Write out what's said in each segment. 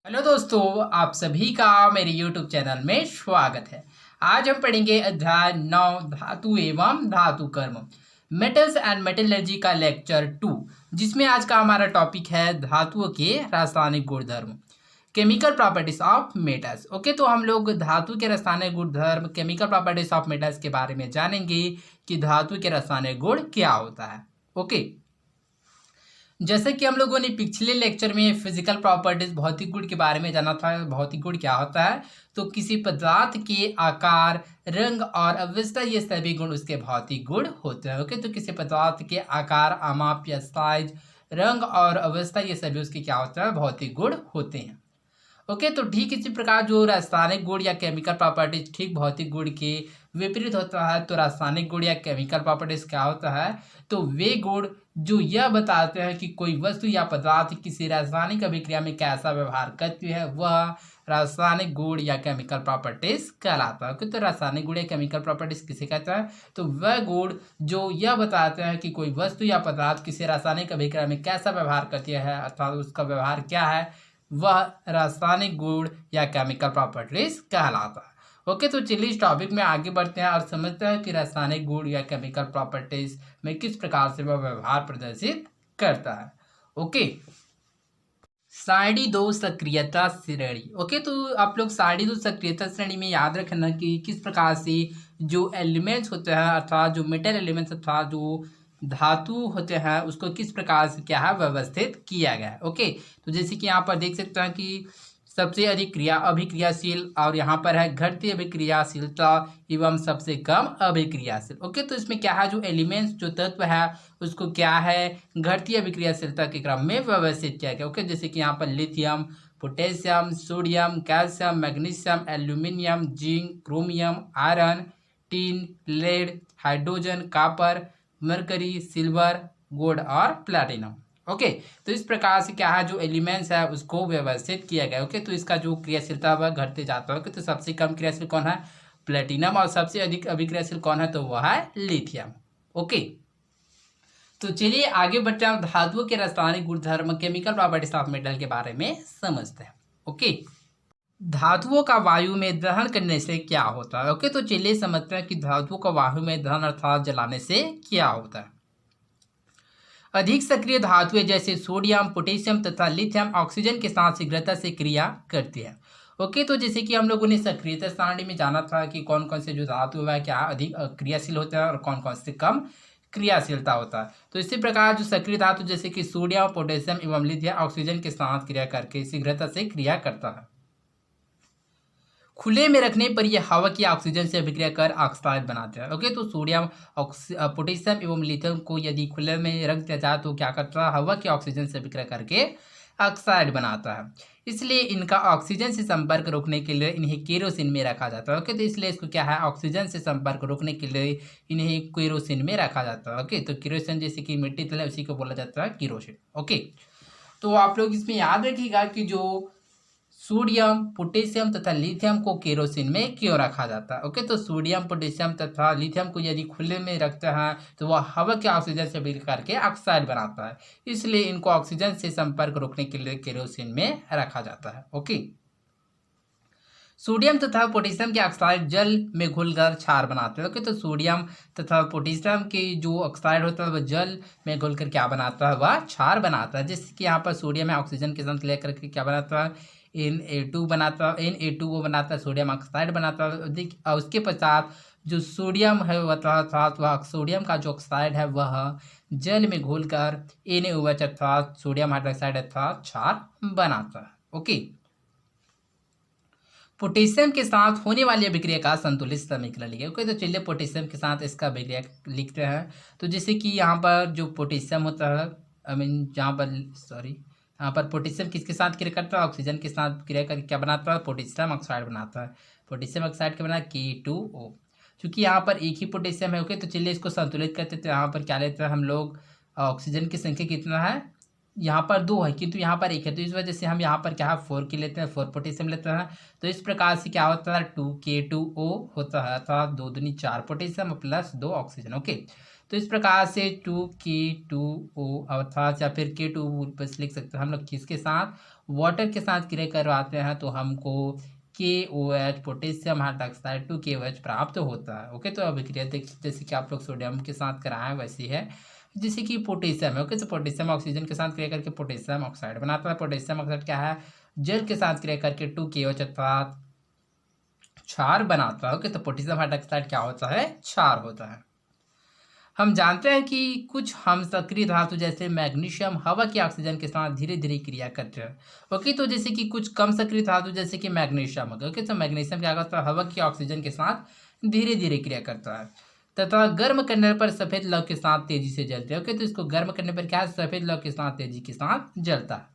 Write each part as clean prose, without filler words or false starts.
Hello दोस्तों, आप सभी का मेरे YouTube चैनल में स्वागत है। आज हम पढ़ेंगे अध्याय 9 धातु एवं धातु कर्म मेटल्स एंड मेटलर्जी का लेक्चर 2, जिसमें आज का हमारा टॉपिक है धातुओं के रासायनिक गुणधर्म, chemical properties of metals. Okay, तो हम लोग धातु के रासायनिक गुणधर्म, केमिकल प्रॉपर्टीज ऑफ मेटल्स के बारे में जानेंगे कि धातु के रासायनिक गुण क्या होता है। ओके, जैसे कि हम लोगों ने पिछले लेक्चर में फिजिकल प्रॉपर्टीज भौतिक गुण के बारे में जाना था। भौतिक गुण क्या होता है? तो किसी पदार्थ के आकार, रंग और अवस्था, ये सभी गुण उसके भौतिक गुण होते हैं। ओके, तो किसी पदार्थ के आकार, आमाप या साइज, रंग और अवस्था, ये सभी उसके क्या होता है? भौतिक गुण होते हैं। ओके, तो ठीक इसी प्रकार जो रासायनिक गुण या केमिकल प्रॉपर्टीज ठीक भौतिक गुण के विपरीत होता है, तो रासायनिक गुण या केमिकल प्रॉपर्टीज क्या होता है? तो वे गुण जो यह बताते हैं कि कोई वस्तु या पदार्थ किसी रासायनिक अभिक्रिया में कैसा व्यवहार करती है, वह रासायनिक गुण या केमिकल प्रॉपर्टीज कहलाता है। ओके, तो रासायनिक गुण या केमिकल प्रॉपर्टीज किसे कहते हैं? तो वह गुण जो यह बताते हैं कि कोई वस्तु या पदार्थ किसी रासायनिक अभिक्रिया में कैसा व्यवहार करती है, अर्थात उसका व्यवहार क्या है, वह रासायनिक गुण या केमिकल प्रॉपर्टीज कहलाता है। ओके, तो चलिए इस टॉपिक में आगे बढ़ते हैं और समझते हैं कि रासायनिक गुण या केमिकल प्रॉपर्टीज में किस प्रकार से वह व्यवहार प्रदर्शित करता है। ओके, सारणी 2 सक्रियता श्रेणी। ओके, तो आप लोग सारणी 2 सक्रियता श्रेणी में याद रखना कि किस प्रकार से जो एलिमेंट्स होते हैं, अर्थात जो मेटल एलिमेंट्स अर्थात जो धातु होते हैं, उसको किस प्रकार से क्या है व्यवस्थित किया गया है। ओके, तो जैसे कि यहाँ पर देख सकते हैं कि सबसे अधिक क्रिया अभिक्रियाशील, और यहाँ पर है घटती अभिक्रियाशीलता एवं सबसे कम अभिक्रियाशील। ओके, तो इसमें क्या है, जो एलिमेंट्स जो तत्व है उसको क्या है, घटती अभिक्रियाशीलता के क्रम में व्यवस्थित किया गया। ओके, जैसे कि यहाँ पर lithium, potassium, sodium, calcium, magnesium, aluminium, zinc, chromium, iron, tin, lead, hydrogen, copper, mercury, silver, gold और प्लैटिनम। ओके, तो इस प्रकार से क्या है, जो एलिमेंट्स है उसको व्यवस्थित किया गया। ओके, तो इसका जो क्रियाशीलता वह घटते जाता है। ओके, तो सबसे कम क्रियाशील कौन है? प्लेटिनम। और सबसे अधिक अभिक्रियाशील कौन है? तो वह है लिथियम। ओके, तो चलिए आगे बढ़ते हैं, धातुओं के रासायनिक गुणधर्म, केमिकल प्रॉपर्टीज ऑफ मेटल के बारे में समझते हैं। ओके, धातुओं का वायु में दहन करने से क्या होता है? ओके, तो चलिए समझते हैं कि धातुओं का वायु में दहन अर्थात जलाने से क्या होता है। अधिक सक्रिय धातुएं जैसे सोडियम, पोटेशियम तथा लिथियम ऑक्सीजन के साथ शीघ्रता से क्रिया करती है। ओके, तो जैसे कि हम लोगों ने सक्रियता सारणी में जाना था कि कौन कौन से जो धातु है क्या अधिक क्रियाशील होता है और कौन कौन से कम क्रियाशीलता होता है। तो इसी प्रकार जो सक्रिय धातु जैसे कि सोडियम, पोटेशियम एवं लिथियम ऑक्सीजन के साथ क्रिया करके शीघ्रता से क्रिया करता है। खुले में रखने पर यह हवा की ऑक्सीजन से अभिक्रिया कर ऑक्साइड बनाते हैं। ओके, तो सोडियम, पोटेशियम एवं लिथियम को यदि खुले में रख दिया जाए तो क्या करता है, हवा की ऑक्सीजन से अभिक्रिया करके ऑक्साइड बनाता है। इसलिए इनका ऑक्सीजन से संपर्क रोकने के लिए इन्हें केरोसिन में रखा जाता है। ओके, तो इसलिए इसको क्या है, ऑक्सीजन से संपर्क रोकने के लिए इन्हें केरोसिन में रखा जाता है। ओके, तो केरोसिन जैसे कि मिट्टी तेल है उसी को बोला जाता है केरोसिन। ओके, तो आप लोग इसमें याद रखिएगा कि जो सोडियम, पोटेशियम तथा लिथियम को केरोसिन में क्यों रखा जाता है। ओके, तो सोडियम, पोटेशियम तथा लिथियम को यदि खुले में रखते हैं तो वह हवा के ऑक्सीजन से मिल करके ऑक्साइड बनाता है। इसलिए इनको ऑक्सीजन से संपर्क रोकने के लिए केरोसिन में रखा जाता है। ओके, सोडियम तथा पोटेशियम के ऑक्साइड जल में घुलकर क्षार बनाते हैं। ओके, तो सोडियम तथा पोटेशियम के जो ऑक्साइड होता है वह जल में घुलकर क्या बनाता है, वह क्षार बनाता है। जैसे कि यहाँ पर सोडियम है ऑक्सीजन के साथ लेकर के क्या बनाता है, Na2 बनाता है, Na2 वो बनाता है सोडियम ऑक्साइड बनाता है। और उसके पश्चात जो सोडियम है अर्थात वह सोडियम का जो ऑक्साइड है वह जल में घुलकर NaOH अर्थात सोडियम हाइड्रोक्साइड अर्थात क्षार बनाता है। ओके, पोटेशियम के साथ होने वाली अभिक्रिया का संतुलित समीकरण लिखिए। ओके, तो चलिए पोटेशियम के साथ इसका अभिक्रिया लिखते हैं। तो जैसे कि यहाँ पर जो पोटेशियम होता है, यहाँ पर यहाँ पर पोटेशियम किसके साथ क्रिया करता है, ऑक्सीजन के साथ क्रिया करके क्या बनाता है, पोटेशियम ऑक्साइड बनाता है। पोटेशियम ऑक्साइड क्या बना, K2O। क्योंकि यहाँ पर एक ही पोटेशियम है। ओके, तो चलिए इसको संतुलित करते तो यहाँ पर क्या लेते हैं हम लोग, ऑक्सीजन की संख्या कितना है, यहाँ पर 2 है किंतु यहाँ पर 1 है, तो इस वजह से हम यहाँ पर क्या है 4 की लेते हैं, 4 पोटेशियम लेते हैं। तो इस प्रकार से क्या होता है, 2K2O होता है, अर्थात 2 दूनी 4 पोटेशियम प्लस 2 ऑक्सीजन। ओके, तो इस प्रकार से 2K2O अर्थात या फिर K2 बस लिख सकते हैं हम लोग किसके साथ, वाटर के साथ क्रिया करवाते हैं तो हमको KOH पोटेशियम हाइड्रोक्साइड 2KOH प्राप्त होता है। ओके, तो अभिक्रिया जैसे कि आप लोग सोडियम के साथ कराएं वैसी है, जैसे कि पोटेशियम है। ओके, तो पोटेशियम ऑक्सीजन के साथ क्रिया करके पोटेशियम ऑक्साइड बनाता है। पोटेशियम ऑक्साइड क्या है, जल के साथ क्रिया करके 2KOH अर्थात क्षार बनाता है। ओके, तो पोटेशियम हाइड्रोक्साइड क्या होता है, क्षार होता है। हम जानते हैं कि कुछ हम सक्रिय धातु जैसे मैग्नीशियम हवा की ऑक्सीजन के साथ धीरे धीरे क्रिया करते हैं। ओके, तो जैसे कि कुछ कम सक्रिय धातु जैसे कि मैग्नीशियम। ओके, तो मैग्नीशियम क्या करता है, हवा की ऑक्सीजन के साथ धीरे धीरे क्रिया करता है तथा गर्म करने पर सफेद लौ के साथ तेजी से जलते हैं। ओके, तो इसको गर्म करने पर क्या है, सफेद लौ के साथ तेजी के साथ जलता है।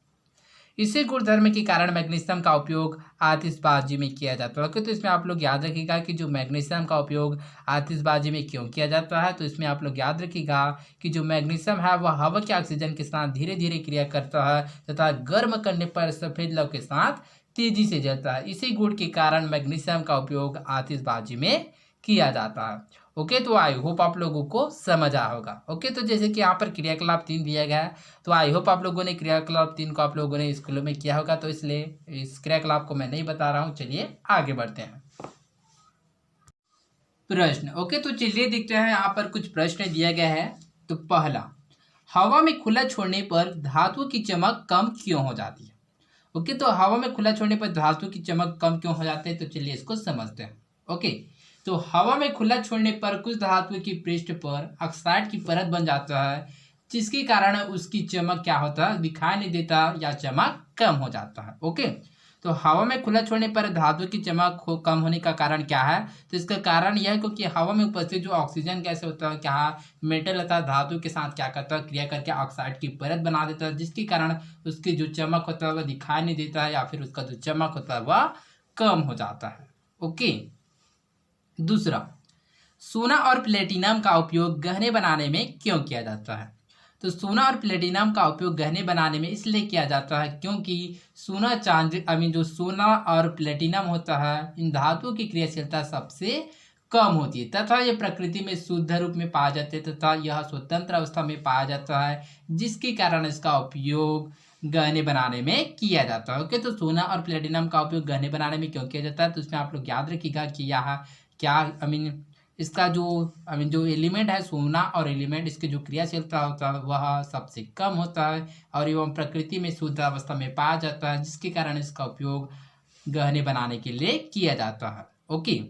इसी गुणधर्म के कारण मैग्नीशियम का उपयोग आतिशबाजी में किया जाता है। ओके, तो इसमें आप लोग याद रखिएगा कि जो मैग्नीशियम का उपयोग आतिशबाजी में क्यों किया जाता है, तो इसमें आप लोग याद रखिएगा कि जो मैग्नीशियम है वह हवा के ऑक्सीजन के साथ धीरे धीरे क्रिया करता है तथा गर्म करने पर सफेद लौ के साथ तेजी से जलता है। इसी गुण के कारण मैग्नीशियम का उपयोग आतिशबाजी में किया जाता है। ओके, तो आई होप आप लोगों को समझ आया होगा। ओके, तो जैसे कि यहाँ पर क्रियाकलाप 3 दिया गया है, तो आई होप आप लोगों ने क्रियाकलाप 3 को आप लोगों ने स्कूलों में किया होगा, तो इसलिए इस क्रियाकलाप को मैं नहीं बता रहा हूँ। चलिए आगे बढ़ते हैं। प्रश्न। ओके, तो चलिए देखते हैं यहाँ पर कुछ प्रश्न दिया गया है। तो पहला, हवा में खुला छोड़ने पर धातु की चमक कम क्यों हो जाती है। ओके, तो हवा में खुला छोड़ने पर धातु की चमक कम क्यों हो जाती है, तो चलिए इसको समझते हैं। ओके, तो हवा में खुला छोड़ने पर कुछ धातु की पृष्ठ पर ऑक्साइड की परत बन जाता है, जिसके कारण उसकी चमक क्या होता है, दिखाई नहीं देता या चमक कम हो जाता है। ओके, तो हवा में खुला छोड़ने पर धातु की चमक कम होने का कारण क्या है, तो इसका कारण यह है क्योंकि हवा में उपस्थित जो ऑक्सीजन गैस होता है क्या मेटल अर्थात धातु के साथ क्या करता है, क्रिया करके ऑक्साइड की परत बना देता है, जिसके कारण उसकी जो चमक होता है वह दिखाई नहीं देता है या फिर उसका जो चमक होता है वह कम हो जाता है। ओके, दूसरा, सोना और प्लेटिनम का उपयोग गहने बनाने में क्यों किया जाता है। तो सोना और प्लेटिनम का उपयोग गहने बनाने में इसलिए किया जाता है क्योंकि सोना चांदी जो सोना और प्लेटिनम होता है, इन धातुओं की क्रियाशीलता सबसे कम होती है तथा ये प्रकृति में शुद्ध रूप में पाया जाते हैं तथा यह स्वतंत्र अवस्था में पाया जाता है, जिसके कारण इसका उपयोग गहने बनाने में किया जाता है। ओके, तो सोना और प्लेटिनम का उपयोग गहने बनाने में क्यों किया जाता है, तो उसमें आप लोग याद रखिएगा कि यहाँ क्या इसका जो एलिमेंट है सोना और एलिमेंट, इसके जो क्रियाशीलता होता है वह सबसे कम होता है और एवं प्रकृति में शुद्ध अवस्था में पाया जाता है, जिसके कारण इसका उपयोग गहने बनाने के लिए किया जाता है। ओके,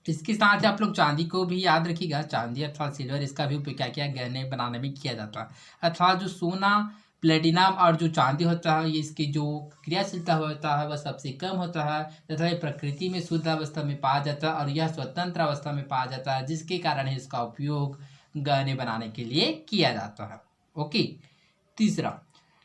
इसके साथ ही आप लोग चांदी को भी याद रखिएगा, चांदी अथवा सिल्वर, इसका भी उपयोग क्या किया, गहने बनाने में किया जाता है। अथवा जो सोना प्लेटिनम और जो चांदी होता है ये इसकी जो क्रियाशीलता होता है वह सबसे कम होता है तथा ये प्रकृति में शुद्ध अवस्था में पाया जाता है और यह स्वतंत्र अवस्था में पाया जाता है, जिसके कारण इसका उपयोग गहने बनाने के लिए किया जाता है। ओके, तीसरा,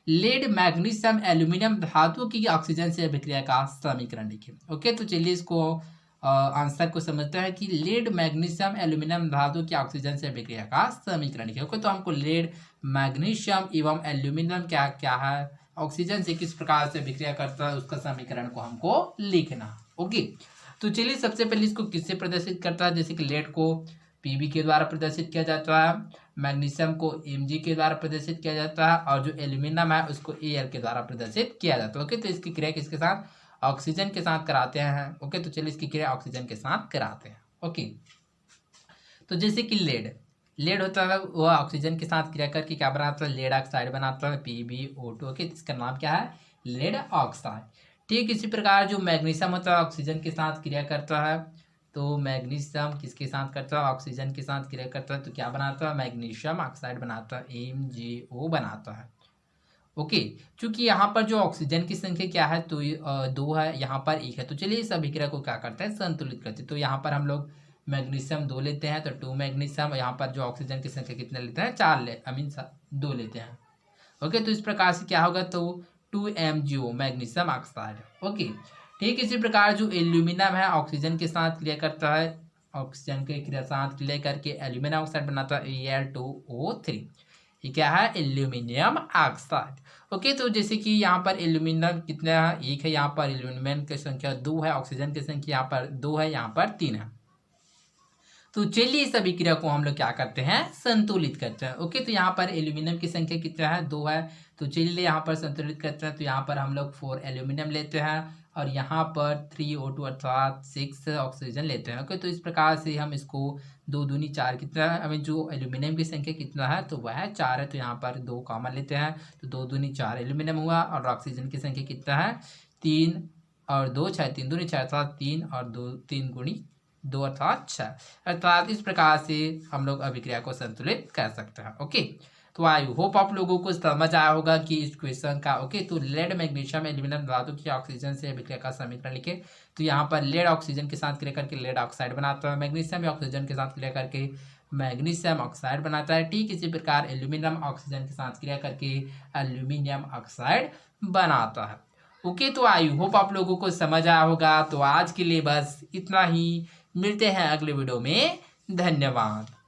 लेड मैग्नीशियम एल्यूमिनियम धातु की ऑक्सीजन से अभिक्रिया का समीकरण लिखें। ओके, तो चलिए इसको आंसर को समझते हैं कि लेड मैग्नीशियम एल्यूमिनियम धातु की ऑक्सीजन से अभिक्रिया का समीकरण लिखें। ओके, तो हमको लेड मैग्नीशियम एवं एल्यूमिनियम क्या क्या है, ऑक्सीजन से किस प्रकार से अभिक्रिया करता है, उसका समीकरण को हमको लिखना। ओके, तो चलिए सबसे पहले इसको किससे प्रदर्शित करता है, जैसे कि लेड को Pb के द्वारा प्रदर्शित किया जाता है, मैग्नीशियम को Mg के द्वारा प्रदर्शित किया जाता है और जो एल्यूमिनियम है उसको Al के द्वारा प्रदर्शित किया जाता है। ओके, तो इसकी क्रिया किसके साथ, ऑक्सीजन के साथ कराते हैं। ओके, तो चलिए इसकी क्रिया ऑक्सीजन के साथ कराते हैं। ओके, तो जैसे कि लेड होता है वह ऑक्सीजन के साथ क्रिया करके क्या बनाता है, लेड ऑक्साइड बनाता है, PbO2। ओके, इसका नाम क्या है, लेड ऑक्साइड। ठीक इसी प्रकार जो मैग्नीशियम होता है ऑक्सीजन के साथ क्रिया करता है, तो मैग्नीशियम किसके साथ करता है, ऑक्सीजन के साथ क्रिया करता है, तो क्या बनाता है, मैग्नीशियम ऑक्साइड बनाता है, MgO बनाता है। ओके, चूंकि यहाँ पर जो ऑक्सीजन की संख्या क्या है, तो 2 है, यहाँ पर 1 है, तो चलिए इस अभिक्रिया को क्या करते हैं, संतुलित करते हैं। तो यहाँ पर हम लोग मैग्नीशियम 2 लेते हैं, तो 2 मैग्नीशियम, यहाँ पर जो ऑक्सीजन की संख्या कितने लेते हैं, 2 लेते हैं। ओके, तो इस प्रकार से क्या होगा, तो 2MgO मैग्नीशियम ऑक्साइड। ओके, ठीक इसी प्रकार जो एल्यूमिनियम है ऑक्सीजन के साथ क्रिया करता है, ऑक्सीजन के साथ क्रिया करके एल्यूमिनियम ऑक्साइड बनाता है, Al2O3। ये क्या है, एल्यूमिनियम ऑक्साइड। ओके, तो जैसे कि यहाँ पर एल्यूमिनियम कितना है, 1 है, यहाँ पर एल्यूमिनियम की संख्या 2 है, ऑक्सीजन की संख्या यहाँ पर 2 है, यहाँ पर 3 है। तो चलिए इस अभिक्रिया को हम लोग क्या करते हैं, संतुलित करते हैं। ओके, तो यहाँ पर एल्यूमिनियम की संख्या कितना है, 2 है, तो चलिए यहाँ पर संतुलित करते हैं। तो यहाँ पर हम लोग 4 एल्यूमिनियम लेते हैं और यहाँ पर 3 O2 अर्थात 6 ऑक्सीजन लेते हैं। ओके, तो इस प्रकार से हम इसको 2 दूनी 4 कितना है, हमें जो एल्यूमिनियम की संख्या कितना है तो वह है 4 है। तो यहाँ पर 2 कॉमन लेते हैं तो 2 दूनी 4 एल्यूमिनियम हुआ और ऑक्सीजन की संख्या कितना है 3 और 2 6, 3 दूनी 4 अर्थात 3 और 2 3 गुणी 2 अर्थात 6। अर्थात इस प्रकार से हम लोग अभिक्रिया को संतुलित कर सकते हैं। ओके, तो आई होप आप लोगों को समझ आया होगा कि इस क्वेश्चन का। ओके, तो लेड मैग्नीशियम एल्यूमिनियम धातु की ऑक्सीजन से अभिक्रिया का समीकरण लिखे। तो यहाँ पर लेड ऑक्सीजन के साथ क्रिया करके लेड ऑक्साइड बनाता है, मैग्नीशियम ऑक्सीजन के साथ क्रिया करके मैग्नीशियम ऑक्साइड बनाता है। ठीक इसी प्रकार एल्यूमिनियम ऑक्सीजन के साथ क्रिया करके एल्यूमिनियम ऑक्साइड बनाता है। ओके, तो आई होप आप लोगों को समझ आया होगा। तो आज के लिए बस इतना ही, मिलते हैं अगले वीडियो में। धन्यवाद।